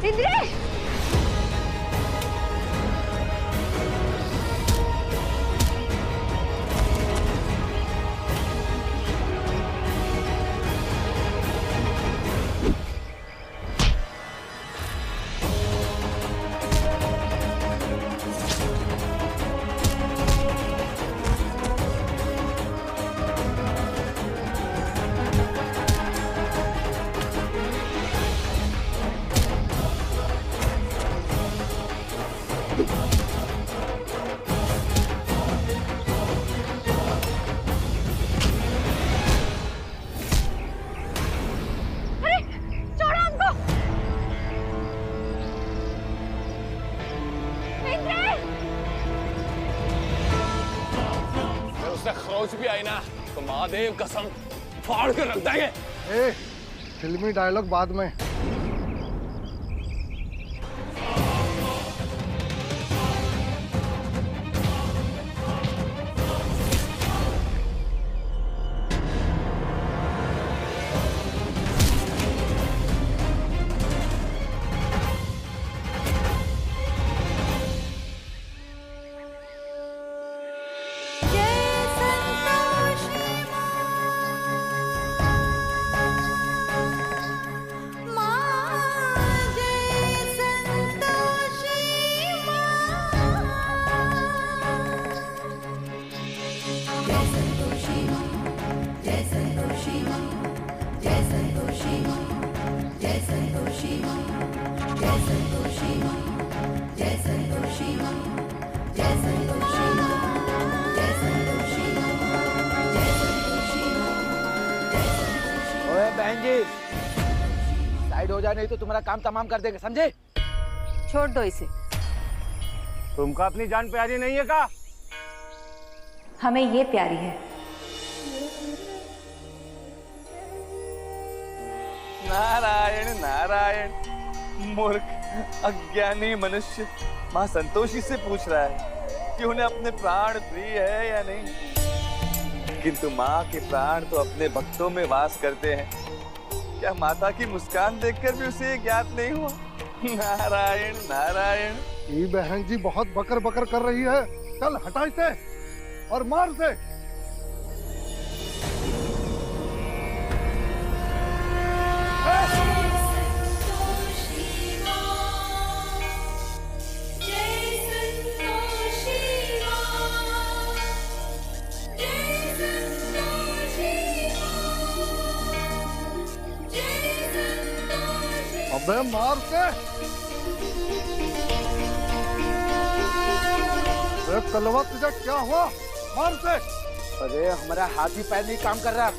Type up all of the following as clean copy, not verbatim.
इंद्रेश! खरोच भी आई ना तो महादेव कसम फाड़ कर रख देंगे। फिल्मी डायलॉग बाद में। बहन जी साइड हो जाए, नहीं तो तुम्हारा काम तमाम कर देंगे, समझे? छोड़ दो इसे। तुमको अपनी जान प्यारी नहीं है का? हमें ये प्यारी है। नारायण नारायण। मूर्ख अज्ञानी मनुष्य माँ संतोषी से पूछ रहा है कि उन्हें अपने प्राण प्रिय है या नहीं, किंतु माँ के प्राण तो अपने भक्तों में वास करते हैं। क्या माता की मुस्कान देखकर भी उसे ज्ञात नहीं हुआ? नारायण नारायण। ये बहन जी बहुत बकर बकर कर रही है। चल हटा इसे और मार दे। अबे मार के। कलवा तुझे क्या हुआ? मार से। अरे हमारा हाथ ही पैर नहीं काम कर रहा।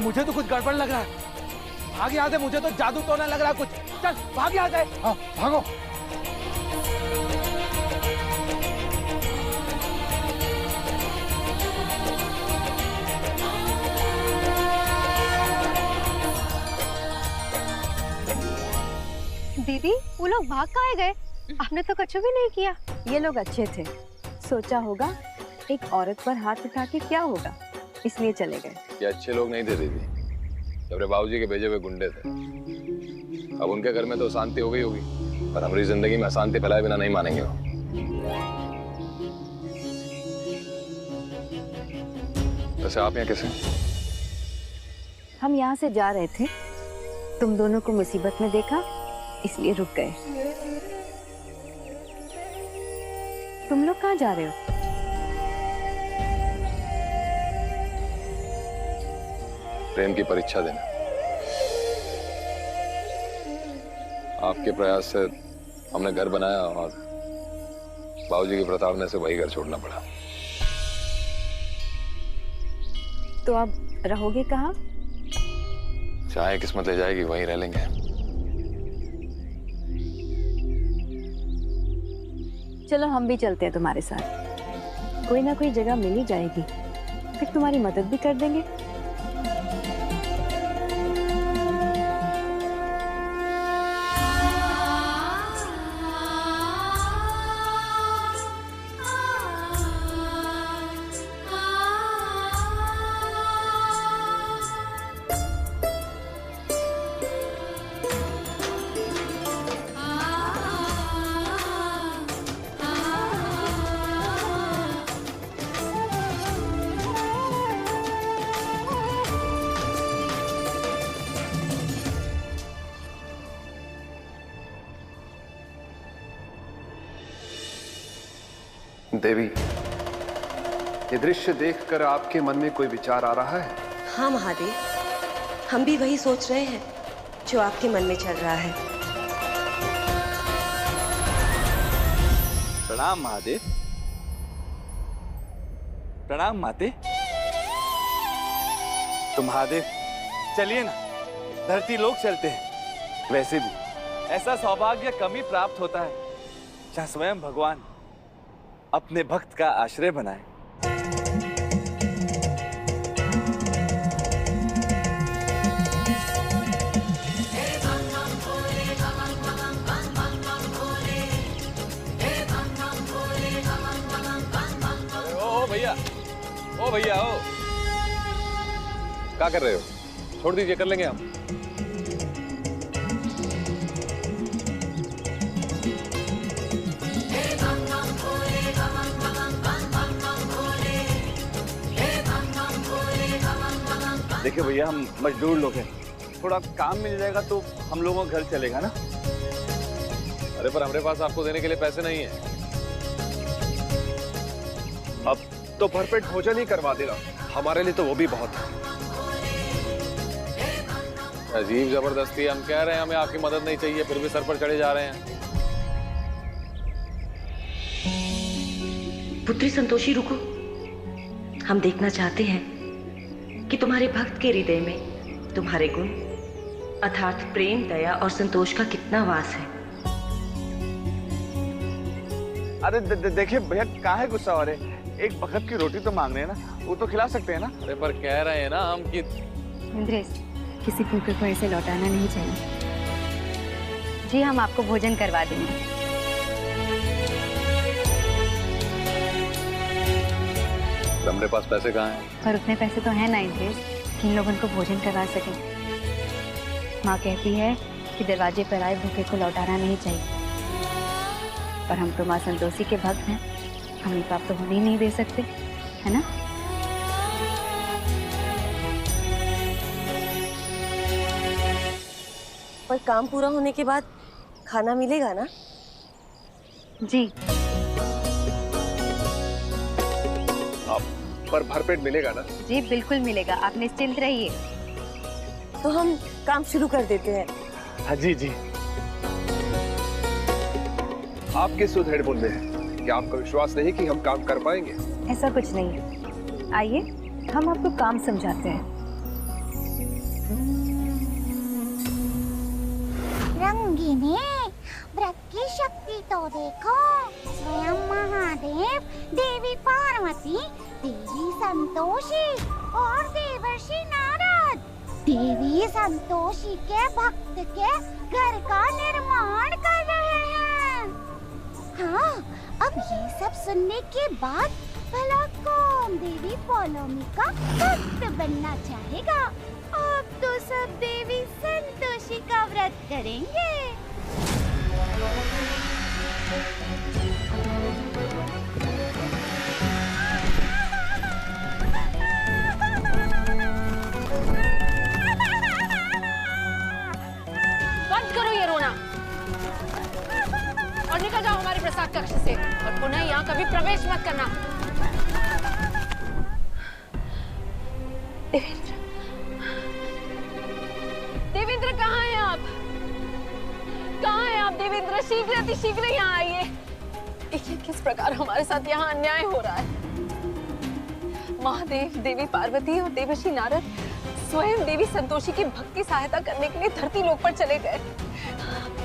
मुझे तो कुछ गड़बड़ लग रहा है। भाग यहाँ से, मुझे तो जादू टोना लग रहा कुछ। चल भाग यहाँ से। हाँ भागो। दीदी वो लोग भाग कहाँ गए? आपने तो कुछ भी नहीं किया। ये लोग अच्छे थे, सोचा होगा एक औरत पर हाथ उठा के क्या होगा, इसलिए चले गए। ये अच्छे लोग नहीं थे दीदी, मेरे बाबूजी के भेजे हुए गुंडे थे। अब उनके घर में तो शांति हो गई होगी, पर हमारी जिंदगी में अशांति फैलाए बिना नहीं मानेंगे वो। वैसे आप यहाँ कैसे? हम यहाँ से जा रहे थे, तुम दोनों को मुसीबत में देखा इसलिए रुक गए। तुम लोग कहाँ जा रहे हो? प्रेम की परीक्षा देना। आपके प्रयास से हमने घर बनाया और बाबूजी की प्रताड़ना से वही घर छोड़ना पड़ा। तो अब रहोगे कहाँ? चाहे किस्मत ले जाएगी वहीं रह लेंगे। चलो हम भी चलते हैं तुम्हारे साथ, कोई ना कोई जगह मिल ही जाएगी, फिर तुम्हारी मदद भी कर देंगे। देवी, ये दृश्य देखकर आपके मन में कोई विचार आ रहा है? हाँ महादेव, हम भी वही सोच रहे हैं जो आपके मन में चल रहा है। प्रणाम महादेव। प्रणाम माते। तो महादेव चलिए ना, धरती लोक चलते हैं। वैसे भी ऐसा सौभाग्य कम ही प्राप्त होता है जहाँ स्वयं भगवान अपने भक्त का आश्रय बनाए। ओ भैया ओ, क्या कर रहे हो? छोड़ दीजिए, कर लेंगे हम। देखिए भैया, हम मजदूर लोग हैं, थोड़ा काम मिल जाएगा तो हम लोगों का घर चलेगा ना। अरे पर हमारे पास आपको देने के लिए पैसे नहीं है। अब तो भरपेट भोजन ही करवा देना, हमारे लिए तो वो भी बहुत है। अजीब जबरदस्ती, हम कह रहे हैं हमें आपकी मदद नहीं चाहिए, फिर भी सर पर चढ़े जा रहे हैं। पुत्री संतोषी रुको, हम देखना चाहते हैं कि तुम्हारे भक्त के हृदय में तुम्हारे गुण अर्थात प्रेम, दया और संतोष का कितना वास है। अरे देखिए भैया, कहाँ है गुस्सा हो रहे? एक वक्त की रोटी तो मांग रहे हैं ना, वो तो खिला सकते हैं ना। अरे पर कह रहे हैं ना हम कि इंद्रेश, किसी भूखे को ऐसे लौटाना नहीं चाहिए। जी हम आपको भोजन करवा देंगे। हमारे पास पैसे कहाँ हैं? पर उतने पैसे तो हैं ना इंद्रेश कि इन लोगों को भोजन करवा सकें। माँ कहती है कि दरवाजे पर आए भूखे को लौटाना नहीं चाहिए, पर हम तो माँ संतोषी के भक्त हैं, हम ये पाप तो होने ही नहीं दे सकते, है ना? पर काम पूरा होने के बाद खाना मिलेगा ना? जी। पर भरपेट मिलेगा ना? जी बिल्कुल मिलेगा, आप निश्चिंत रहिए। तो हम काम शुरू कर देते हैं। हाँ जी जी। आप किस सुदृढ़ में हैं? क्या आपका विश्वास नहीं कि हम काम कर पाएंगे? ऐसा कुछ नहीं है, आइए हम आपको काम समझाते हैं। रंगीने, व्रत की शक्ति तो देखो। स्वयं महादेव, देवी पार्वती, देवी संतोषी और देवर्षि नारद देवी संतोषी के भक्त के घर का निर्माण कर रहे हैं। हाँ, अब ये सब सुनने के बाद भला कौन देवी पौलोमी का भक्त बनना चाहेगा? अब तो सब देवी संतोषी का व्रत करेंगे। बंद करो ये रोना और निकल जाओ हमारे प्रसाद कक्ष से, और पुनः यहाँ कभी प्रवेश मत करना। देवेंद्र, देवेंद्र कहाँ हैं आप? कहाँ हैं आप देवेंद्र? शीघ्र अतिशीघ्र यहाँ आइए। देखिए किस प्रकार हमारे साथ यहाँ अन्याय हो रहा है। महादेव, देवी पार्वती और देवर्षि नारद स्वयं देवी संतोषी की भक्ति सहायता करने के लिए धरती लोक पर चले गए।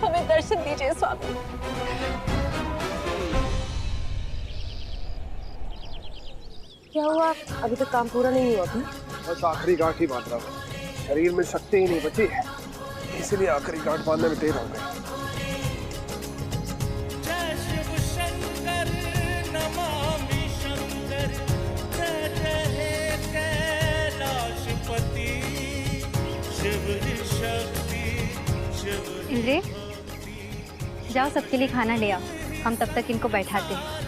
हमें दर्शन दीजिए स्वामी। क्या हुआ? अभी तक काम पूरा नहीं हुआ था? बस आखिरी गांठ ही बांध रहा हूँ। शरीर में शक्ति ही नहीं बची, इसलिए आखिरी गांठ बांधने में देर हो गई। इंद्रे, जाओ सबके लिए खाना ले आओ, हम तब तक इनको बैठाते हैं।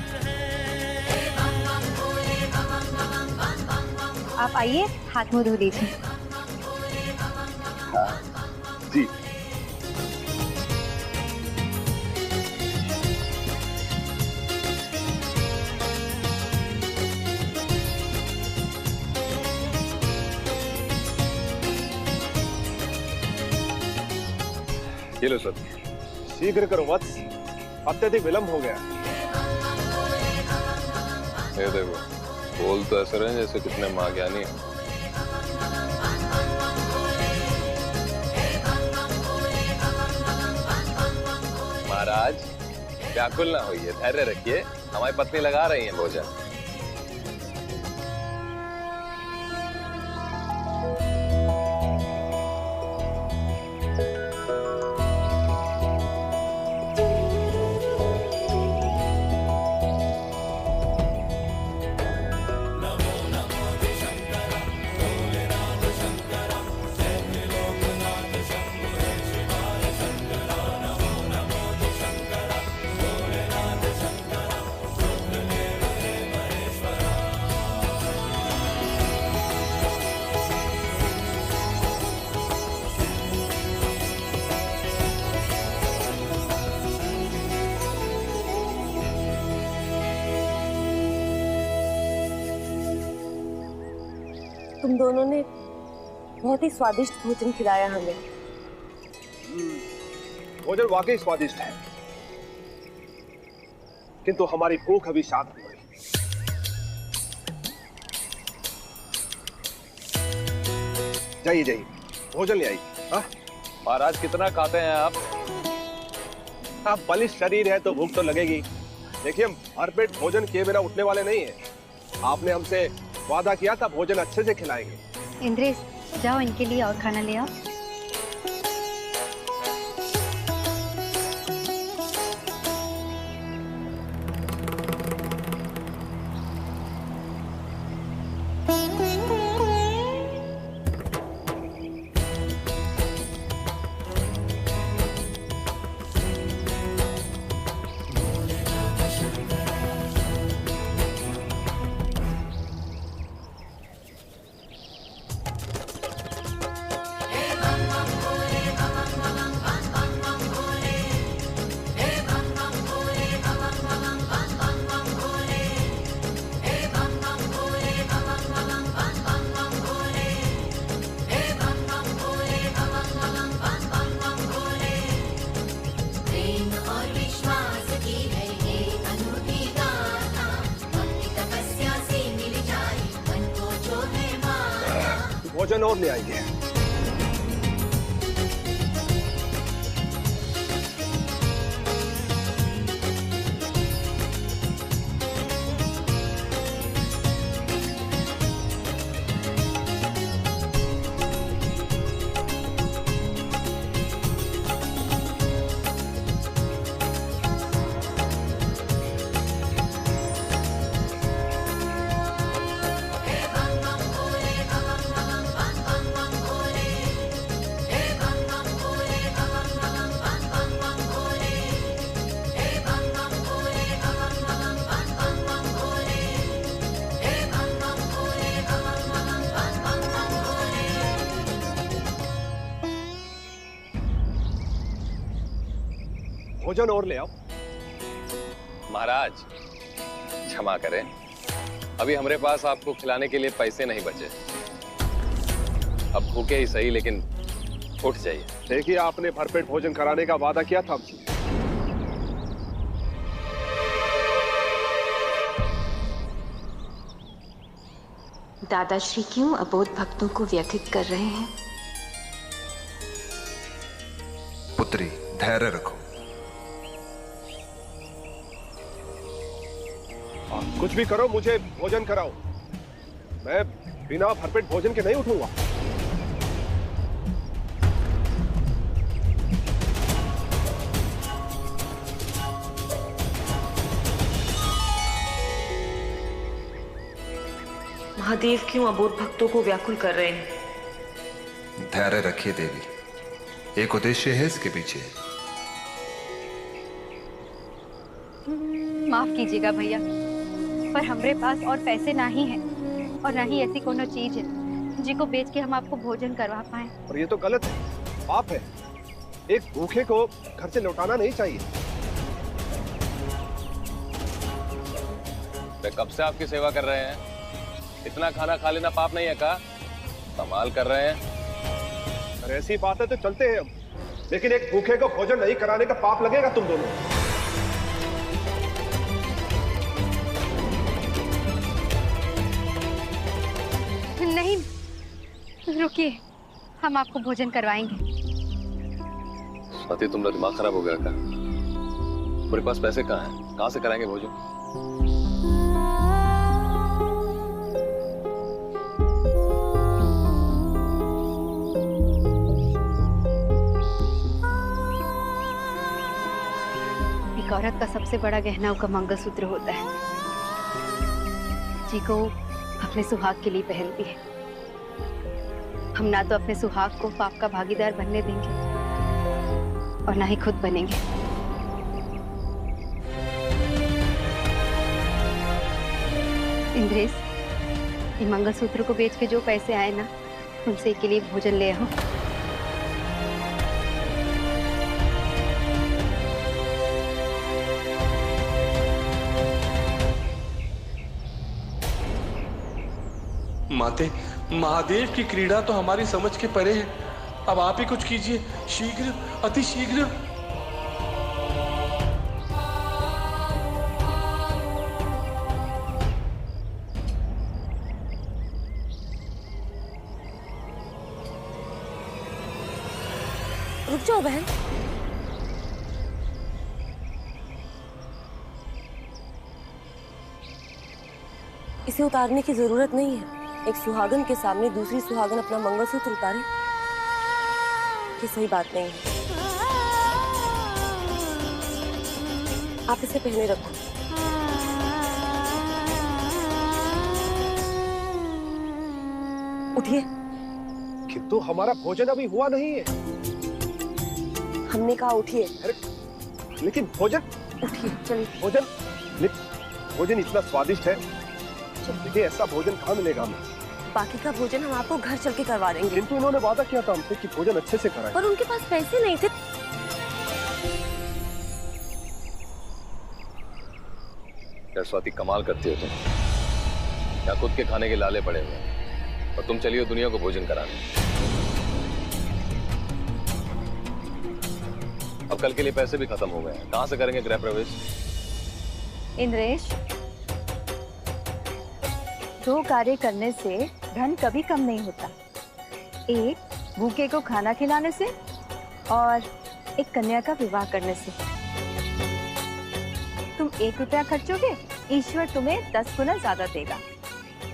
आप आइए, हाथ मुंह धो लीजिए। जी। ये लो सर। शीघ्र करो वत्स, अत्यधिक विलंब हो गया। ये देखो, बोल तो ऐसे रहे जैसे कितने महाज्ञानी हैं। महाराज व्याकुल ना होइए, धैर्य रखिए, हमारी पत्नी लगा रही है भोजन। तुम दोनों ने बहुत ही स्वादिष्ट भोजन खिलाया हमें। भोजन वाकई स्वादिष्ट है, किंतु हमारी भूख अभी शांत नहीं हुई। जाइए जाइए, भोजन ले आइए। महाराज कितना खाते हैं आप? आप बलिष्ठ शरीर है तो भूख तो लगेगी। देखिए, हम भरपेट भोजन किए बिना उठने वाले नहीं हैं। आपने हमसे वादा किया था भोजन अच्छे से खिलाएंगे। इंद्रेश, जाओ इनके लिए और खाना ले आओ। भोजन और ले आइए। भोजन और ले आओ। महाराज क्षमा करें, अभी हमारे पास आपको खिलाने के लिए पैसे नहीं बचे। अब भूखे ही सही, लेकिन उठ जाइए। देखिए, आपने भरपेट भोजन कराने का वादा किया था हमसे। दादाश्री क्यों अबोध भक्तों को व्यथित कर रहे हैं? पुत्री, धैर्य रखो। कुछ भी करो, मुझे भोजन कराओ। मैं बिना भरपेट भोजन के नहीं उठूंगा। महादेव क्यों अबोध भक्तों को व्याकुल कर रहे हैं? धैर्य रखिए देवी, एक उद्देश्य है इसके पीछे। माफ कीजिएगा भैया, पर हमारे पास और पैसे ना ही हैं और ना ही ऐसी कोनो चीज है जिसको बेच के हम आपको भोजन करवा पाए। और ये तो गलत है, पाप है। एक भूखे को घर से लौटाना नहीं चाहिए। कब से आपकी सेवा कर रहे हैं, इतना खाना खा लेना पाप नहीं है का? कमाल कर रहे हैं। अगर ऐसी बात है तो चलते हैं हम, लेकिन एक भूखे को भोजन नहीं कराने का पाप लगेगा तुम दोनों। नहीं, रुकिए, हम आपको भोजन करवाएंगे। स्वाति, तुम्हारा दिमाग खराब हो गया क्या? मेरे पास पैसे कहाँ हैं? कहाँ से कराएंगे भोजन? एक औरत का सबसे बड़ा गहना उसका मंगलसूत्र होता है, जी को अपने सुहाग के लिए पहनती है। हम ना तो अपने सुहाग को पाप का भागीदार बनने देंगे और ना ही खुद बनेंगे। इंद्रेश, ये मंगलसूत्र को बेच के जो पैसे आए ना, उनसे के लिए भोजन ले आओ। माते, महादेव की क्रीड़ा तो हमारी समझ के परे है। अब आप ही कुछ कीजिए, शीघ्र, अति शीघ्र। रुक जाओ बहन, इसे उतारने की जरूरत नहीं है। एक सुहागन के सामने दूसरी सुहागन अपना मंगलसूत्र उतारे, ये सही बात नहीं है। आप इसे पहने रखो। उठिए। किंतु हमारा भोजन अभी हुआ नहीं है। हमने कहा उठिए। लेकिन भोजन, उठिए, चलिए। भोजन इतना स्वादिष्ट है, देखिए ऐसा भोजन कहाँ मिलेगा हमें। बाकी का भोजन हम आपको घर चल के करवा देंगे। किंतु उन्होंने वादा किया था हमसे कि भोजन अच्छे से कराएं। पर उनके पास पैसे नहीं थे। क्या स्वाति, कमाल करती हो तुम। क्या खुद के खाने के लाले पड़े हुए और तुम चली हो दुनिया को भोजन कराने। अब कल के लिए पैसे भी खत्म हो गए हैं, कहाँ से करेंगे गृह प्रवेश? इंद्रेश, दो कार्य करने से धन कभी कम नहीं होता। एक भूखे को खाना खिलाने से और एक कन्या का विवाह करने से। तुम 1 रुपया खर्चोगे, ईश्वर तुम्हें 10 गुना ज्यादा देगा,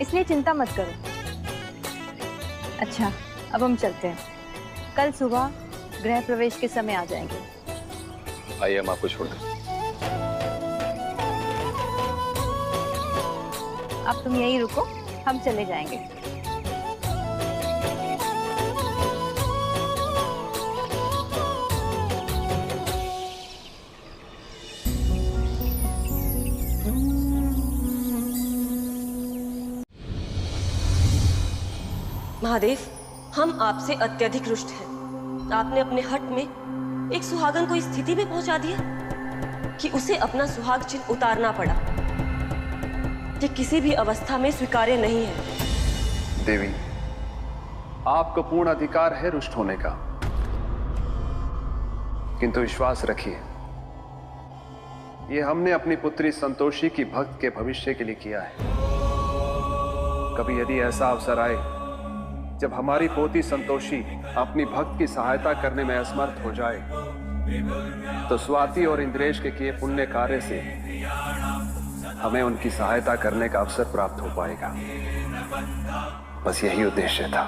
इसलिए चिंता मत करो। अच्छा, अब हम चलते हैं। कल सुबह गृह प्रवेश के समय आ जाएंगे। आइए, हम आपको छोड़ दें। अब तुम यहीं रुको, हम चले जाएंगे। महादेव, हम आपसे अत्यधिक रुष्ट हैं। आपने अपने हट में एक सुहागन को इस स्थिति में पहुंचा दिया कि उसे अपना सुहाग चिन्ह उतारना पड़ा। ये किसी भी अवस्था में स्वीकार्य नहीं है। देवी, आपको पूर्ण अधिकार है रुष्ट होने का, किंतु विश्वास रखिए, ये हमने अपनी पुत्री संतोषी की भक्त के भविष्य के लिए किया है। कभी यदि ऐसा अवसर आए जब हमारी पोती संतोषी अपनी भक्त की सहायता करने में असमर्थ हो जाए, तो स्वाति और इंद्रेश के किए पुण्य कार्य से हमें उनकी सहायता करने का अवसर प्राप्त हो पाएगा। बस यही उद्देश्य था।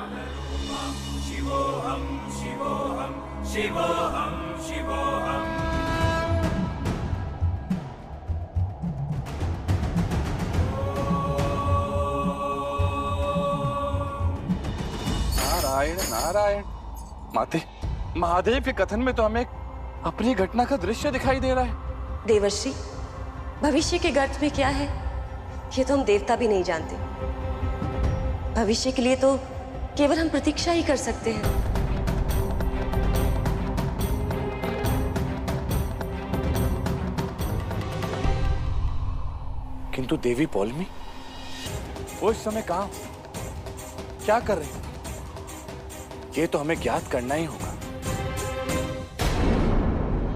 नारायण नारायण। माते, महादेव के कथन में तो हमें अपनी घटना का दृश्य दिखाई दे रहा है। देवर्षि, भविष्य के गर्त में क्या है ये तो हम देवता भी नहीं जानते। भविष्य के लिए तो केवल हम प्रतीक्षा ही कर सकते हैं। किंतु देवी पौलमी वो इस समय कहां, क्या कर रही, ये तो हमें ज्ञात करना ही होगा।